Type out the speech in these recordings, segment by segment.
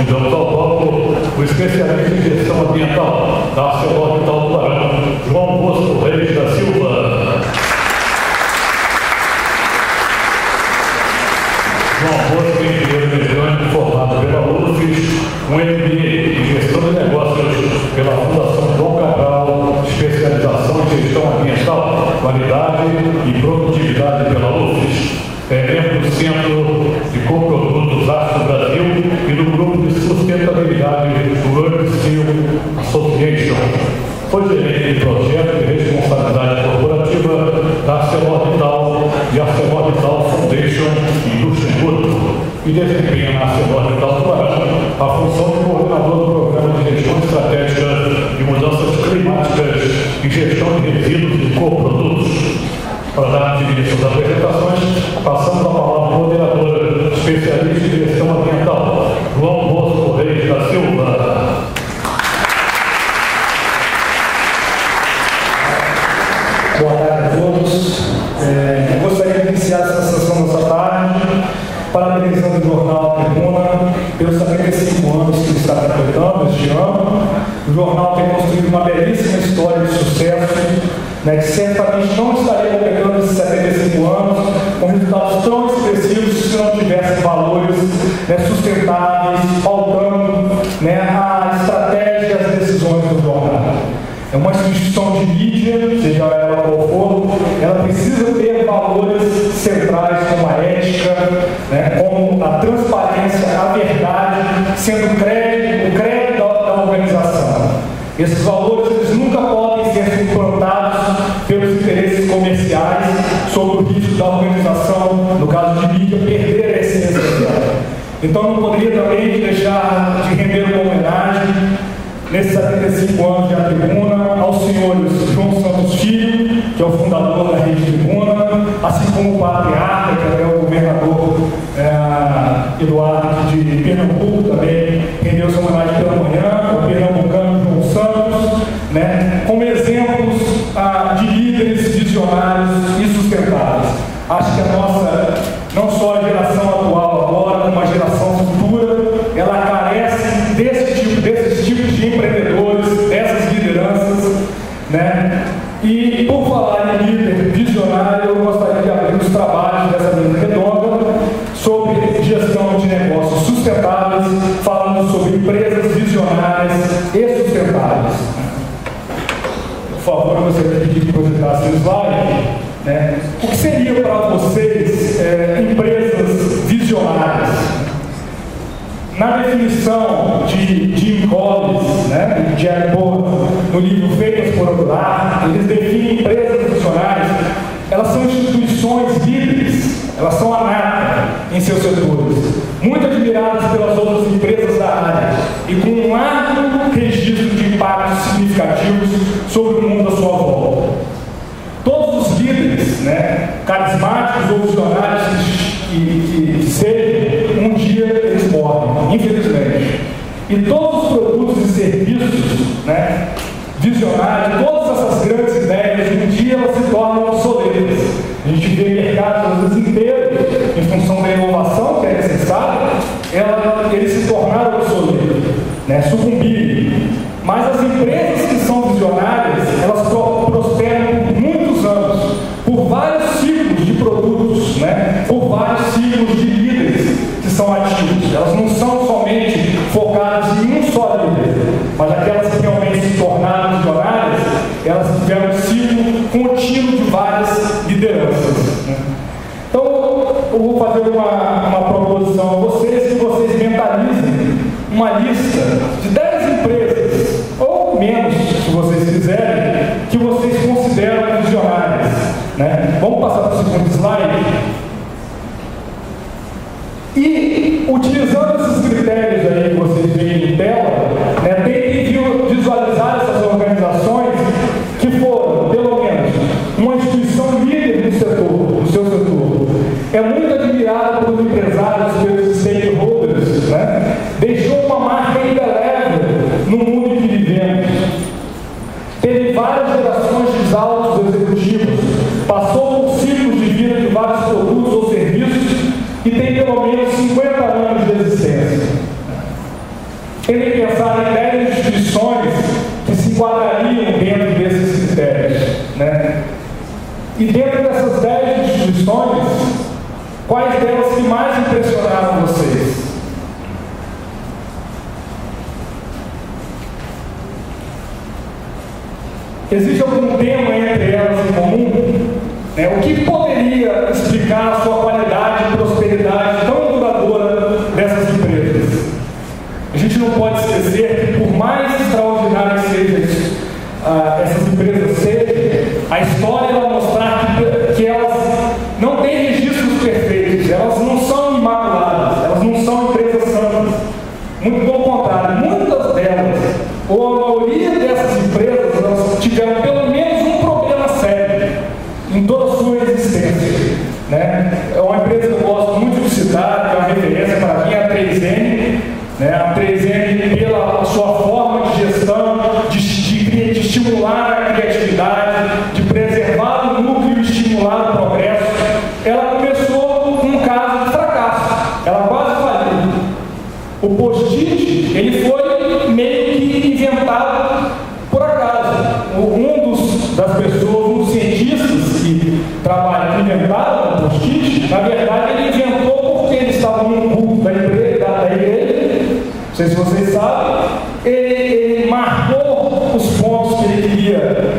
convidamos ao palco o especialista em gestão ambiental da ArcelorMittal Tubarão, João Bosco Reis da Silva. João Bosco, engenheiro mecânico formado pela UFES, com MBA em gestão de negócios pela Fundação João Cabral, especialização em gestão ambiental, qualidade e produtividade pela UFES. É membro do Centro de Coprodutos Aço Brasil e do Grupo de Sustentabilidade do World Steel Association. Foi gerente de projeto de responsabilidade corporativa da ArcelorMittal e ArcelorMittal Foundation em Luxemburgo e desempenha na ArcelorMittal Tubarão a função de coordenador do Programa de Gestão Estratégica de Mudanças Climáticas e Gestão de Resíduos e Coprodutos. Para dar início às apresentações, passamos a palavra ao moderador especialista em gestão ambiental, João Bosco Reis da Silva. Boa tarde a todos. Gostaria de iniciar essa sessão dessa tarde parabenizando o jornal Tribuna pelos 75 anos que ele está completando este ano. O jornal tem construído uma belíssima história de sucesso, que certamente não estaria completando esses 75 anos com resultados tão expressivos se não tivesse valores sustentáveis, pautando a estratégia e as decisões do jornal. É uma instituição de mídia, seja ela qual for, ela precisa ter valores centrais como a ética, como a transparência, a verdade, sendo o crédito da organização. Esses valores eles nunca podem ser suplantados pelos interesses comerciais sob o risco da organização, no caso de mídia, perder a essência dela. Então não poderia também deixar de render uma homenagem nesses 75 anos de Tribuna, aos senhores João Santos Filho, que é o fundador da Rede Tribuna, assim como o patriarca, que é o governador Eduardo de Pernambuco, também rendeu sua homenagem pela manhã, o pernambucano João Santos, como exemplos de líderes visionários e sustentáveis. Acho que a nossa, não só a geração atual agora, como a geração futura, ela carece desses tipos de empreendedores, dessas lideranças, E por falar em líder visionário, eu gostaria de abrir os trabalhos dessa mesa redonda sobre gestão de negócios sustentáveis, falando sobre empresas visionárias e sustentáveis. Por favor, eu gostaria de pedir que projetasse o slide. O que seria para vocês empresas visionárias? Na definição de Jim Collins e Jack Bowen, no livro Feitas por Odorar, eles definem empresas visionárias. Elas são instituições líderes, elas são a nata em seus setores, muito admiradas pelas outras empresas da área e com um largo registro de impactos significativos sobre o mundo à sua volta. Todos os líderes, carismáticos ou visionários que sejam, um dia eles morrem, infelizmente. E todos os produtos e serviços, visionários, todas essas grandes ideias, um dia elas se tornam obsoletas. A gente vê mercados, às vezes, inteiros, em função da inovação que é necessária, eles se tornaram obsoletos, sucumbirem. Mas as empresas que são visionárias, elas prosperam por muitos anos, por vários ciclos de produtos, por vários ciclos de líderes que são ativos. Elas não são somente focadas em um só líder, mas aquelas que realmente se tornaram visionárias, elas tiveram um ciclo contínuo de várias lideranças. Então, eu vou fazer uma proposição a vocês, que vocês mentalizem uma lista de 10 empresas, ou menos, se vocês quiserem, que vocês consideram visionárias. Vamos passar para o segundo slide. E, utilizando esses critérios aí que vocês veem em tela, tentem visualizar essas organizações que foram, pelo menos, uma instituição líder no seu setor. É muito admirada pelos empresários, pelos stakeholders, deixou uma marca indelével no mundo em que vivemos. Teve várias gerações de altos executivos, passou por ciclos de vida de vários produtos ou serviços e tem pelo menos 50 anos de existência. tendo que pensar em 10 instituições que se enquadrariam dentro desses critérios, né? E dentro dessas 10 instituições, quais delas que mais impressionaram vocês? Existe algum tema entre elas em comum? O que poderia explicar a sua qualidade e prosperidade tão duradoura dessas empresas? A gente não pode esquecer que, por mais extraordinárias sejam essas empresas sejam, a história vai mostrar que elas não têm registros perfeitos, elas não são imaculadas, elas não são empresas santas. Muito pelo contrário, muitas delas, ou a maioria dessas empresas, elas tiveram pelo menos um problema sério em toda a sua existência, né? É uma empresa que eu gosto muito de citar, que é uma referência para mim, é a 3M, né? A 3M, pela sua forma de gestão, de estimular a criatividade, de preservar o núcleo e estimular o progresso, ela começou com um caso de fracasso, ela quase faliu. O post-it, ele foi meio que inventado por acaso. Das pessoas, um dos cientistas que inventaram o post-it, na verdade ele inventou porque ele estava num culto da igreja, não sei se vocês sabem, ele marcou os pontos que ele queria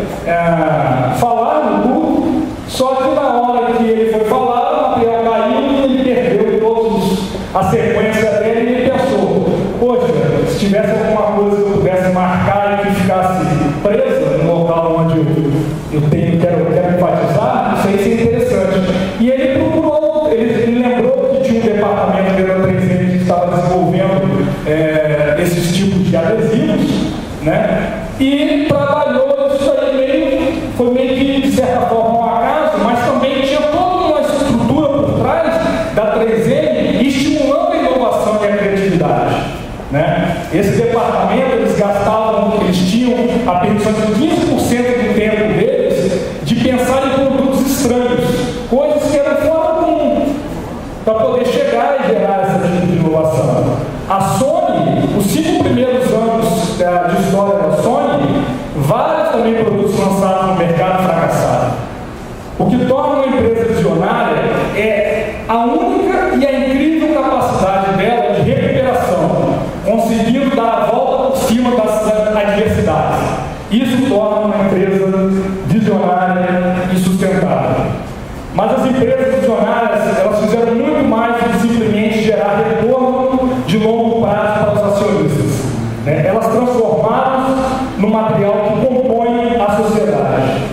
falar no culto, só que na hora que ele foi falar, o material caiu e ele perdeu a sequência dele e ele pensou, poxa, se tivesse alguma coisa que eu pudesse marcar e que ficasse presa no local onde eu quero enfatizar, isso aí seria interessante. E ele procurou, ele lembrou que tinha um departamento da 3M que estava desenvolvendo esses tipos de adesivos, né? E trabalhou isso aí foi meio que, de certa forma, um acaso, mas também tinha toda uma estrutura por trás da 3M estimulando a inovação e a criatividade, né? Esse departamento, eles tinham a permissão de 15% do tempo deles de pensar em produtos estranhos, coisas que eram fora do comum, para poder chegar e gerar essa tipo de inovação. A Sony, os 5 primeiros anos de história da Sony, vários também produtos lançados no mercado fracassaram. O que torna uma empresa visionária é a única e a incrível capacidade dela de recuperação, conseguindo dar a volta por cima das adversidades. Isso torna uma empresa visionária e sustentável. Mas as empresas visionárias, elas fizeram muito mais do que simplesmente gerar retorno de longo prazo para os acionistas, né? Elas transformaram no material que compõe a sociedade.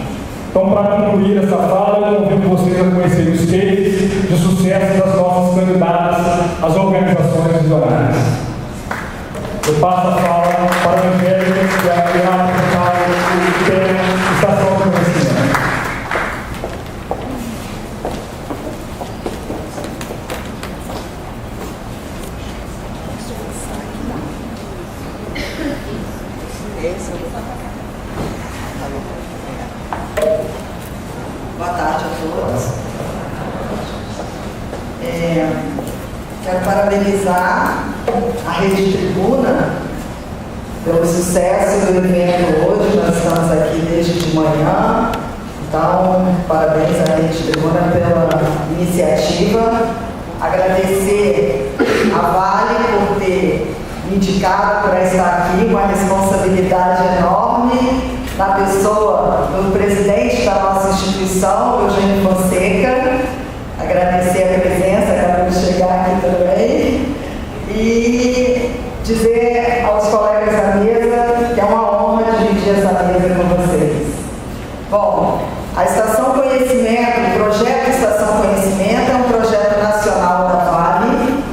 Então, para concluir essa fala, eu convido vocês a conhecerem os cases de sucesso das nossas candidatas às organizações visionárias. Eu passo a fala para a Angélica, que é a apresentar o tema Estação do Conhecimento. Boa tarde a todos. Quero parabenizar a Rede Tribuna pelo sucesso do evento hoje. Nós estamos aqui desde de manhã. Então, parabéns à Rede Tribuna pela iniciativa. Agradecer a Vale por ter me indicado para estar aqui, uma responsabilidade enorme, na pessoa do presidente da nossa instituição, Eugênio Fonseca. Agradecer a presença, acabou de chegar aqui também. E dizer aos colegas da mesa que é uma honra dividir essa mesa com vocês. Bom, a Estação Conhecimento, o projeto Estação Conhecimento é um projeto nacional da Vale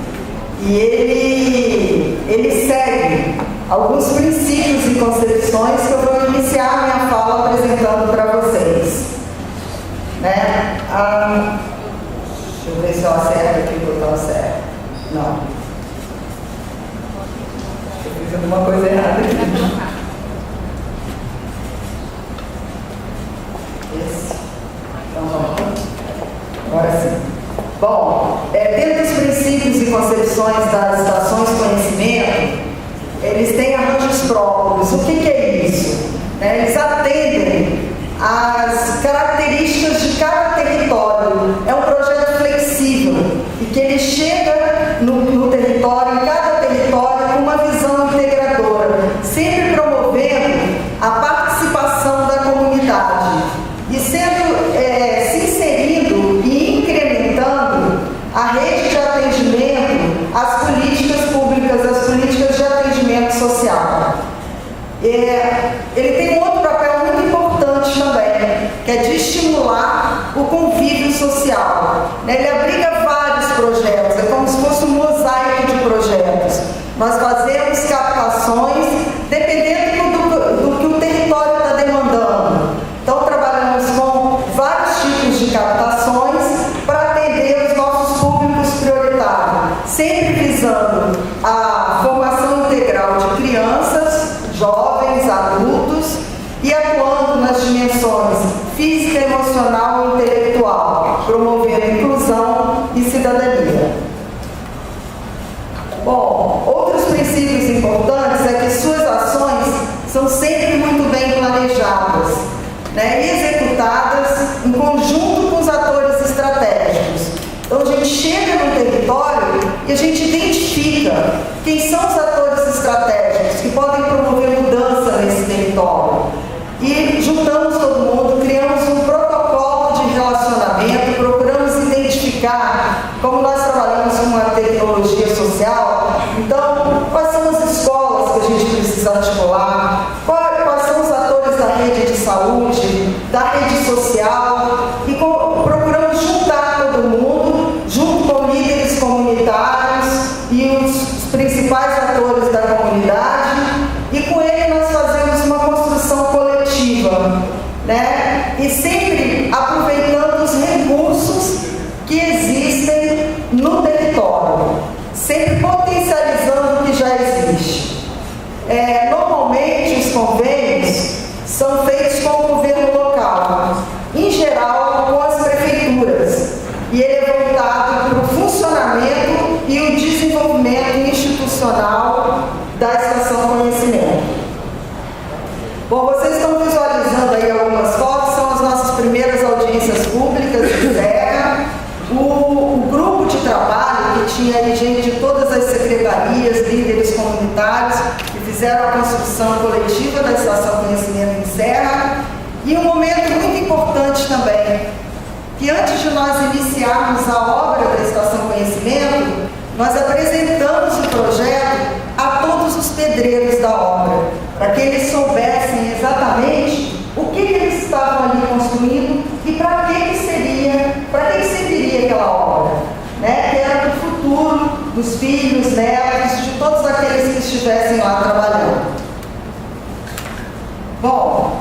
e ele segue alguns princípios e concepções que eu vou iniciar a minha fala apresentando para vocês. Né? Deixa eu ver se eu acerto aqui o botão certo. Não. Eu fiz alguma coisa errada aqui. Esse. Então vamos. Agora sim. Bom, dentro dos princípios e concepções das estações de conhecimento, eles têm arranjos próprios. O que é isso? Eles atendem às características de cada território. É um projeto flexível e que ele chega no território, em cada território, com uma visão integradora, sempre promovendo a participação da comunidade e se inserindo e incrementando a rede de atendimento às políticas públicas, às políticas de atendimento social. Ele tem um outro papel muito importante também, que é de estimular o convívio social. Ele abriga vários projetos, é como se fosse um mosaico de projetos. Nós fazemos captações dependendo do que o território está demandando. Então, trabalhamos com vários tipos de captações para atender os nossos públicos prioritários, sempre visando a formação integral de crianças, jovens, adultos e atuando nas dimensões física, emocional e intelectual, promovendo inclusão e cidadania. Bom, outros princípios importantes é que suas ações são sempre muito bem planejadas, e executadas em conjunto com os atores estratégicos. Então a gente chega no território e a gente identifica quem são os atores estratégicos que podem promover mudança nesse território. E juntamos todo mundo, criamos um protocolo de relacionamento, procuramos identificar, como nós trabalhamos com a tecnologia social, então quais são as escolas que a gente precisa articular, quais são os atores da rede de saúde, da rede social, e procuramos juntar todo mundo, junto com líderes comunitários e os principais atores da comunidade, e com ele nós fazemos uma construção coletiva, e sempre aproveitando os recursos que existem no território, sempre potencializando o que já existe. Normalmente os convênios são feitos com o governo local, em geral com as prefeituras, e ele é voltado para o funcionamento e o desenvolvimento institucional da Estação Conhecimento. Bom, vocês estão visualizando aí algumas fotos, são as nossas primeiras audiências públicas de Serra. O grupo de trabalho, que tinha aí gente de todas as secretarias, líderes comunitários, que fizeram a construção coletiva da Estação Conhecimento em Serra. E um momento muito importante também, que antes de nós iniciarmos a obra da Estação Conhecimento, nós apresentamos o projeto a todos os pedreiros da obra, para que eles soubessem exatamente o que eles estavam ali construindo e para que serviria aquela obra, que era para o futuro dos filhos, netos, de todos aqueles que estivessem lá trabalhando. Bom,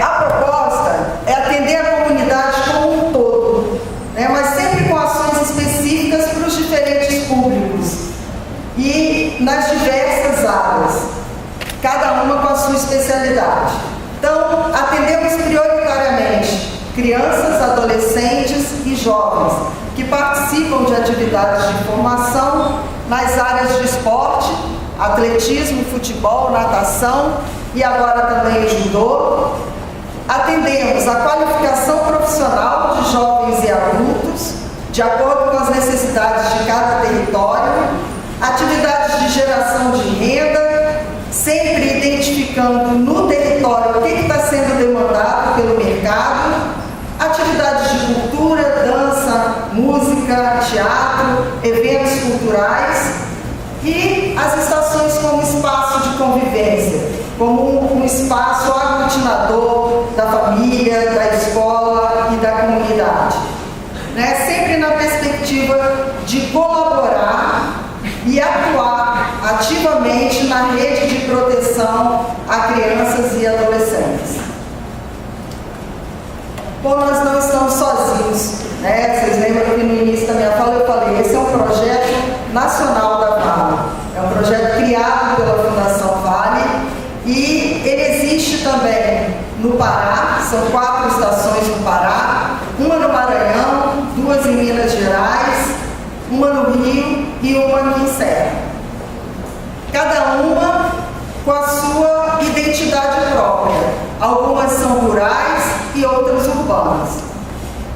a proposta é atender a comunidade como um todo, mas sempre com ações específicas para os diferentes públicos e nas diversas áreas, cada uma com a sua especialidade. Então, atendemos prioritariamente crianças, adolescentes e jovens que participam de atividades de formação nas áreas de esporte, atletismo, futebol, natação e agora também o judô. Atendemos a qualificação profissional de jovens e adultos, de acordo com as necessidades de cada território, atividades de geração de renda, sempre identificando no território o que está sendo demandado pelo mercado, atividades de cultura, dança, música, teatro, eventos culturais e as estações como espaço de convivência, como um espaço aglutinador da família, da escola e da comunidade. Sempre na perspectiva de colaborar e atuar ativamente na rede de proteção a crianças e adolescentes. Bom, nós não estamos sozinhos, Vocês lembram que no início da minha fala eu falei, esse é um projeto nacional da Vale, é um projeto criado pela Fundação Vale e ele existe também no Pará, são 4 estações no Pará, uma no Maranhão, 2 em Minas Gerais, uma no Rio e uma em Serra. Cada com a sua identidade própria. Algumas são rurais e outras urbanas.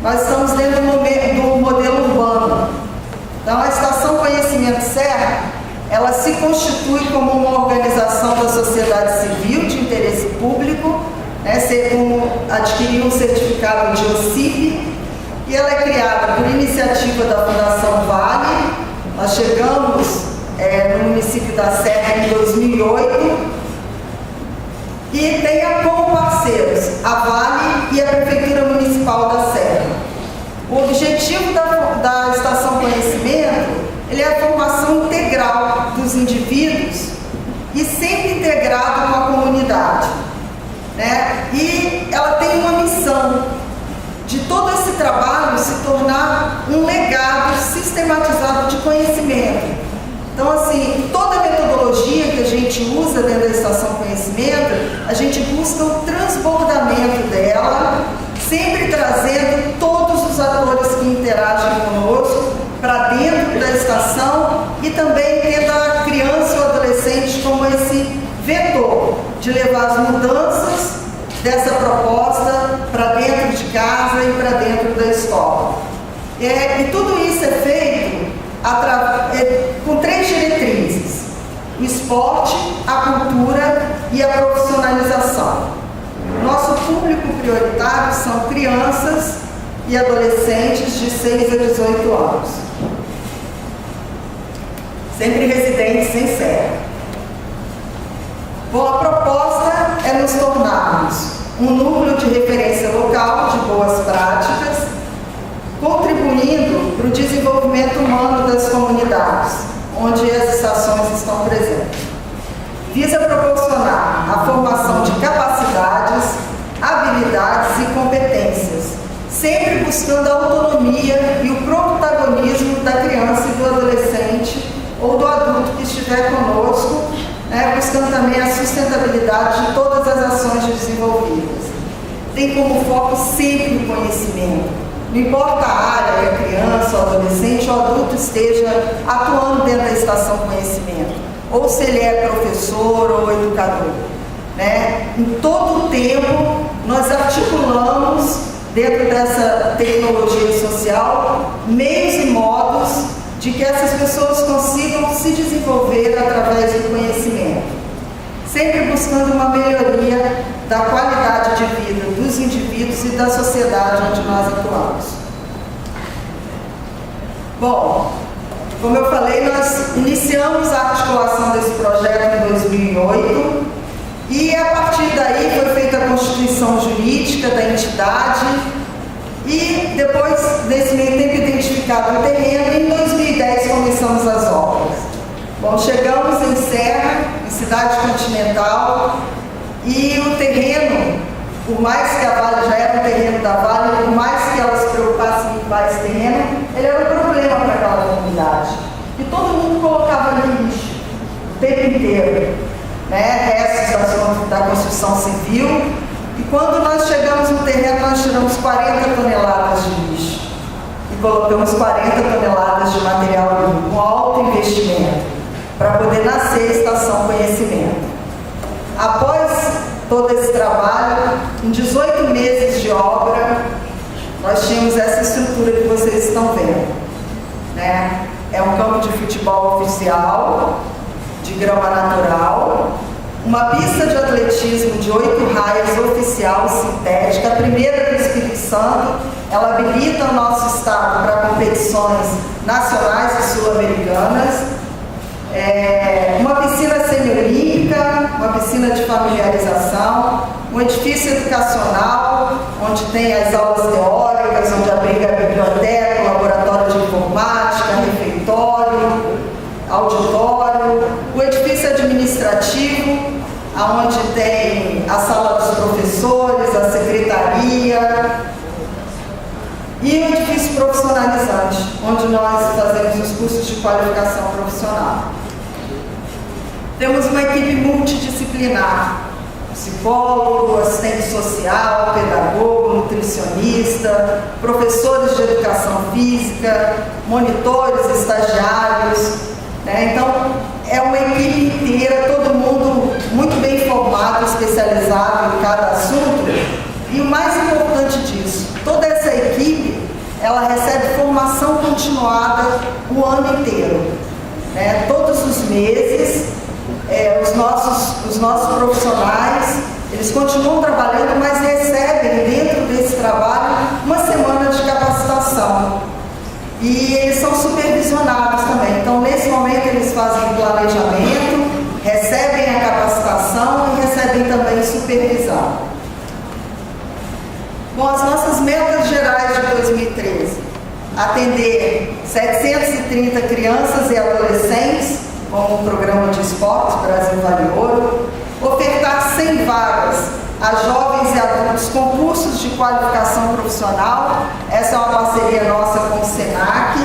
Nós estamos dentro do modelo urbano. Então, a Estação Conhecimento Serra, ela se constitui como uma organização da sociedade civil de interesse público, né, adquiriu um certificado de OCIP, e ela é criada por iniciativa da Fundação Vale. Nós chegamos no município da Serra em 2008 e tem como parceiros a Vale e a Prefeitura Municipal da Serra. O objetivo da Estação Conhecimento, ele é a formação integral dos indivíduos e sempre integrado com a comunidade, né? E ela tem uma missão de todo esse trabalho se tornar um legado sistematizado de conhecimento. Então, assim, toda a metodologia que a gente usa dentro da Estação Conhecimento, a gente busca o transbordamento dela, sempre trazendo todos os atores que interagem conosco para dentro da estação e também tendo a criança ou adolescente como esse vetor de levar as mudanças dessa proposta para dentro de casa e para dentro da escola. E tudo isso é feito com 3 diretrizes: o esporte, a cultura e a profissionalização. Nosso público prioritário são crianças e adolescentes de 6 a 18 anos, sempre residentes em Serra. Bom, a proposta é nos tornarmos um núcleo de referência local de boas práticas, contribuindo para o desenvolvimento humano das comunidades, onde as estações estão presentes. Visa proporcionar a formação de capacidades, habilidades e competências, sempre buscando a autonomia e o protagonismo da criança e do adolescente ou do adulto que estiver conosco, né, buscando também a sustentabilidade de todas as ações desenvolvidas. Tem como foco sempre o conhecimento. Não importa a área que a criança, o adolescente ou o adulto esteja atuando dentro da Estação Conhecimento, ou se ele é professor ou educador, né? Em todo o tempo, nós articulamos, dentro dessa tecnologia social, meios e modos de que essas pessoas consigam se desenvolver através do conhecimento, sempre buscando uma melhoria da qualidade de vida dos indivíduos e da sociedade onde nós atuamos. Bom, como eu falei, nós iniciamos a articulação desse projeto em 2008 e a partir daí foi feita a constituição jurídica da entidade e depois, nesse meio tempo, identificado o terreno e em 2010 começamos as obras. Bom, chegamos em Serra, em Cidade Continental, e o terreno, por mais que a Vale já era um terreno da Vale, por mais que ela se preocupasse em limpar esse terreno, ele era um problema para aquela comunidade. E todo mundo colocava ali lixo o tempo inteiro, né? Restos da construção civil. E quando nós chegamos no terreno, nós tiramos 40 toneladas de lixo e colocamos 40 toneladas de material limpo, com alto investimento, para poder nascer a Estação Conhecimento. Após todo esse trabalho, em 18 meses de obra, nós tínhamos essa estrutura que vocês estão vendo, né? É um campo de futebol oficial, de grama natural, uma pista de atletismo de 8 raias oficial sintética, a primeira do Espírito Santo. Ela habilita o nosso estado para competições nacionais e sul-americanas. Uma piscina semiolímpica, uma piscina de familiarização, um edifício educacional, onde tem as aulas teóricas, onde abriga a biblioteca, o laboratório de informática, refeitório, auditório, o edifício administrativo, onde tem a sala dos professores, a secretaria, e o edifício profissionalizante, onde nós fazemos os cursos de qualificação profissional. Temos uma equipe multidisciplinar: psicólogo, assistente social, pedagogo, nutricionista, professores de educação física, monitores, estagiários, né? Então, é uma equipe inteira, todo mundo muito os nossos profissionais, eles continuam trabalhando, mas recebem dentro desse trabalho uma semana de capacitação. E eles são supervisionados também. Então, nesse momento, eles fazem o planejamento, recebem a capacitação e recebem também supervisão. Bom, as nossas metas gerais de 2013: atender 730 crianças e adolescentes com o programa de esportes Brasil Vale Ouro, ofertar 100 vagas a jovens e adultos com cursos de qualificação profissional, essa é uma parceria nossa com o SENAC,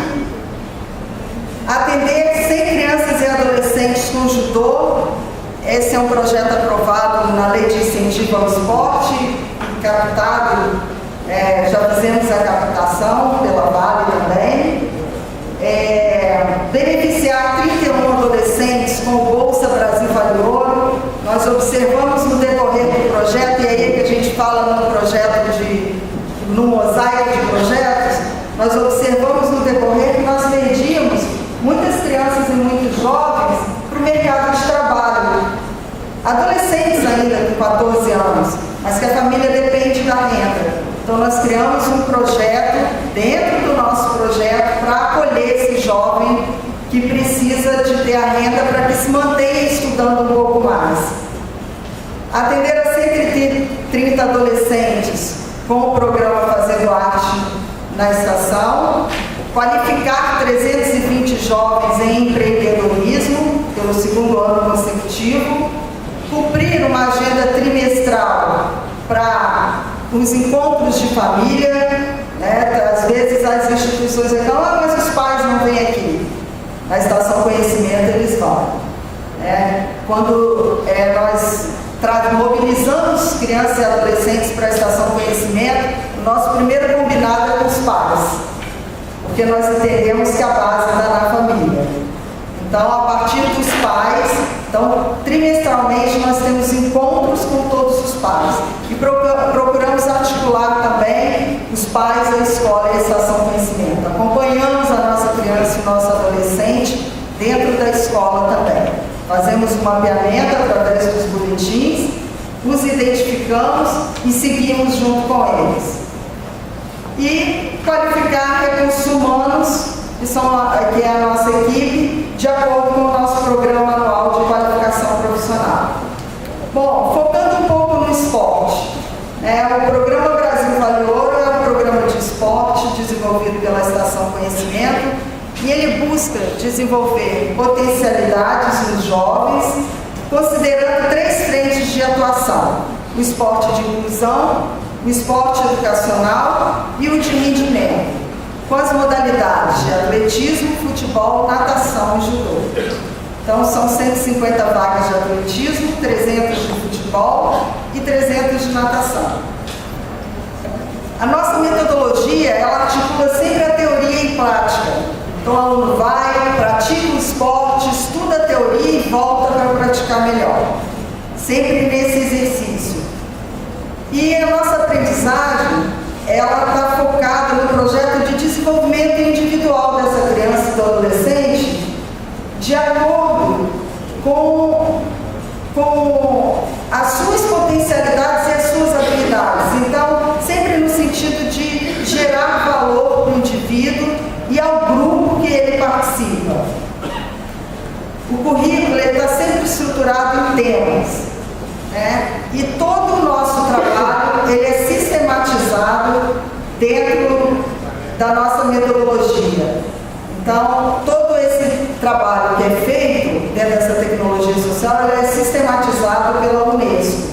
atender 100 crianças e adolescentes com judô, esse é um projeto aprovado na Lei de Incentivo ao Esporte, captado, já fizemos a captação pela Vale também, beneficiar 31 adolescentes com o Bolsa Brasil Vale Ouro. Nós observamos no decorrer do projeto, e aí que a gente fala no mosaico de projetos, nós observamos no decorrer que nós perdíamos muitas crianças e muitos jovens para o mercado de trabalho. Adolescentes ainda com 14 anos, mas que a família depende da renda. Então nós criamos um projeto, dentro do nosso projeto, para acolher esse jovem que precisa de ter a renda para que se mantenha estudando um pouco mais. Atender a 130 adolescentes com o programa Fazendo Arte na Estação, qualificar 320 jovens em empreendedorismo pelo 2º ano consecutivo, cumprir uma agenda trimestral para os encontros de família, né? Às vezes as instituições reclamam, mas os pais não vêm aqui. Na Estação Conhecimento eles vão. Quando nós mobilizamos crianças e adolescentes para a Estação Conhecimento, o nosso primeiro combinado é com os pais, porque nós entendemos que a base está na família. Então, a partir dos pais, trimestralmente nós temos encontros com todos os pais e procuramos articular também os pais, a escola e a Estação Conhecimento. Acompanhamos a nossa criança e o nosso adolescente dentro da escola também. Fazemos um mapeamento através dos boletins, os identificamos e seguimos junto com eles. E qualificar recursos humanos, que é a nossa equipe, de acordo com o nosso programa anual de qualificação profissional. Bom, focando um pouco no esporte, o programa Brasil Vale Ouro é um programa de esporte desenvolvido pela Estação Conhecimento e ele busca desenvolver potencialidades nos jovens, considerando 3 frentes de atuação: o esporte de inclusão, o esporte educacional e o de rendimento, com as modalidades de atletismo, futebol, natação e judô. Então, são 150 vagas de atletismo, 300 de futebol e 300 de natação. A nossa metodologia, ela articula sempre a teoria e prática. Então, o aluno vai, pratica o esporte, estuda a teoria e volta para praticar melhor. Sempre nesse exercício. E a nossa aprendizagem, ela está focada no projeto de desenvolvimento individual dessa criança e do adolescente, de acordo com as suas potencialidades e as suas habilidades. Então, sempre no sentido de gerar valor para o indivíduo e ao grupo que ele participa. O currículo está sempre estruturado em temas, e todo o nosso trabalho ele é sistematizado dentro da nossa metodologia. Então, todo esse trabalho que é feito dentro dessa tecnologia social, ele é sistematizado pela Unesco.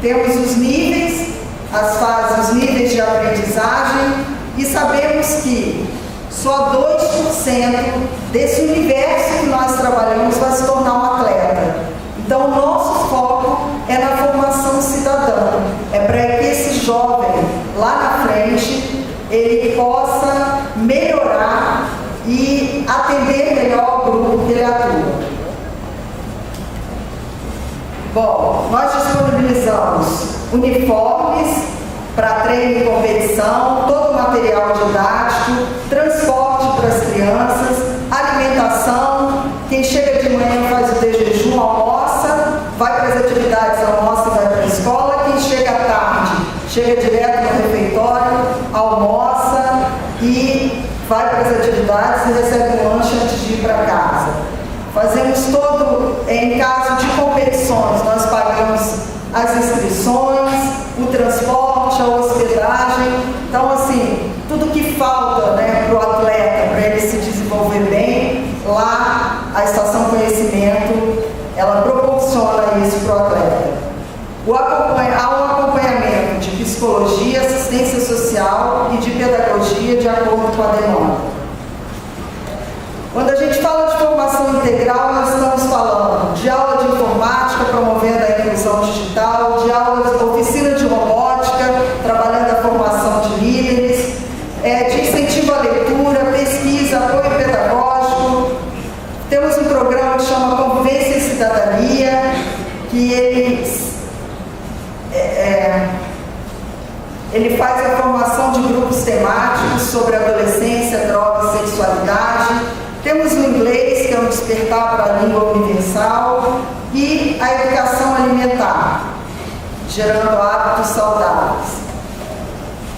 Temos os níveis, as fases, os níveis de aprendizagem, e sabemos que só 2% desse universo que nós trabalhamos vai se tornar um atleta. Então, o nosso foco é na formação cidadã. É para que esse jovem, lá na frente, ele possa melhorar e atender melhor o grupo que ele atua. Bom, nós disponibilizamos uniformes para treino e competição, todo o material didático, transporte para as crianças, alimentação, Quem chega de manhã faz o de jejum, almoça, vai para as atividades, almoça e vai para a escola. Quem chega à tarde, chega direto no refeitório, almoça e vai para as atividades e recebe um lanche antes de ir para casa. Fazemos todo, em caso de competições, nós pagamos as inscrições, o transporte, a hospedagem. Então, assim, tudo que falta, né, para o atleta, para ele se desenvolver bem, lá a Estação Conhecimento, ela proporciona isso para o atleta. Há um acompanhamento de psicologia, assistência social e de pedagogia de acordo com a demanda. Quando a gente fala de formação integral, nós estamos falando de aula de informática, promovendo a inclusão digital, de aulas, oficina de robótica, trabalhando a formação de líderes, de incentivo à leitura, pesquisa, apoio pedagógico. Temos um programa que chama Convivência e Cidadania, que ele faz a formação de grupos temáticos sobre adolescência, drogas e sexualidade. Temos o inglês, que é um despertar para a língua universal, e a educação alimentar, gerando hábitos saudáveis.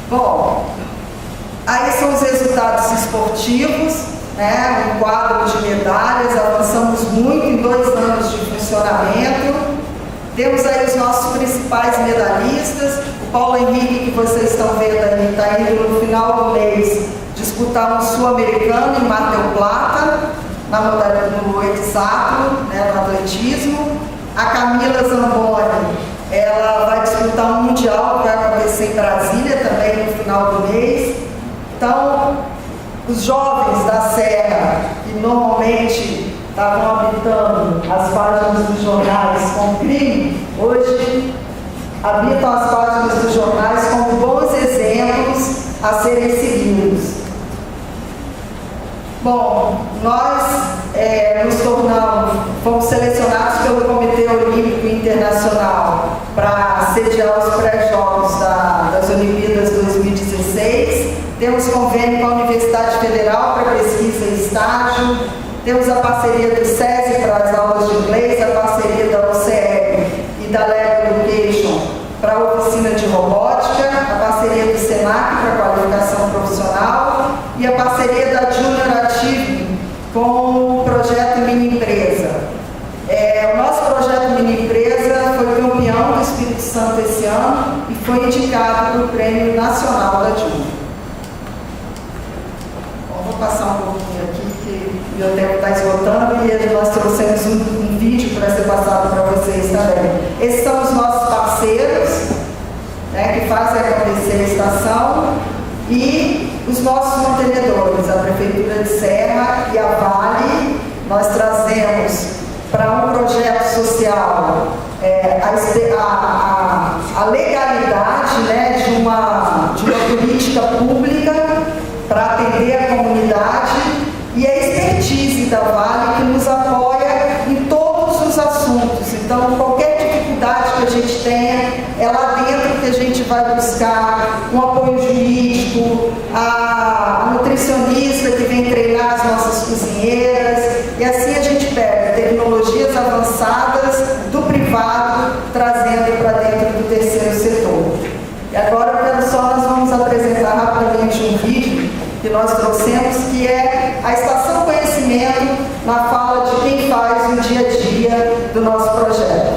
Bom, aí são os resultados esportivos, né? Um quadro de medalhas, avançamos muito em 2 anos de funcionamento. Temos aí os nossos principais medalhistas. O Paulo Henrique, que vocês estão vendo aí, está indo no final do mês disputar um sul-americano em Mar del Plata, na modalidade no 8x4, né, no atletismo. A Camila Zamboni, ela vai disputar um mundial que vai acontecer em Brasília também no final do mês. Então, os jovens da Serra, que normalmente estavam habitando as páginas dos jornais com crime, hoje habitam as páginas dos jornais como bons exemplos a serem seguidos. Bom, nós fomos selecionados pelo Comitê Olímpico Internacional para sediar os pré-jogos das Olimpíadas 2016. Temos convênio com a Universidade Federal para pesquisa e estágio. Temos a parceria do SESI para as aulas de inglês, a parceria da UCL e da Lego Education para a oficina de robótica, a parceria do SENAC para a qualificação profissional e a parceria da Junior Ative com o projeto Mini Empresa. O nosso projeto Mini Empresa foi campeão do Espírito Santo esse ano e foi indicado para o Prêmio Nacional da Junior. Bom, vou passar um pouquinho aqui, que o meu tempo está esgotando e nós trouxemos um vídeo para ser passado para vocês também. Esses são os nossos parceiros, né, que fazem acontecer a estação, e os nossos mantenedores, a Prefeitura de Serra e a Vale. Nós trazemos para um projeto social a legalidade, né, de uma política pública para atender a comunidade, e a expertise da Vale, que nos apoia em todos os assuntos. Então, qualquer dificuldade que a gente tenha, é lá dentro que a gente vai buscar um apoio jurídico, a nutricionista que vem treinar as nossas cozinheiras, e assim a gente pega tecnologias avançadas do privado, trazendo para dentro do terceiro setor. E agora, nós vamos apresentar rapidamente um vídeo que nós trouxemos, que é a Estação Conhecimento, na fala de quem faz o dia a dia do nosso projeto.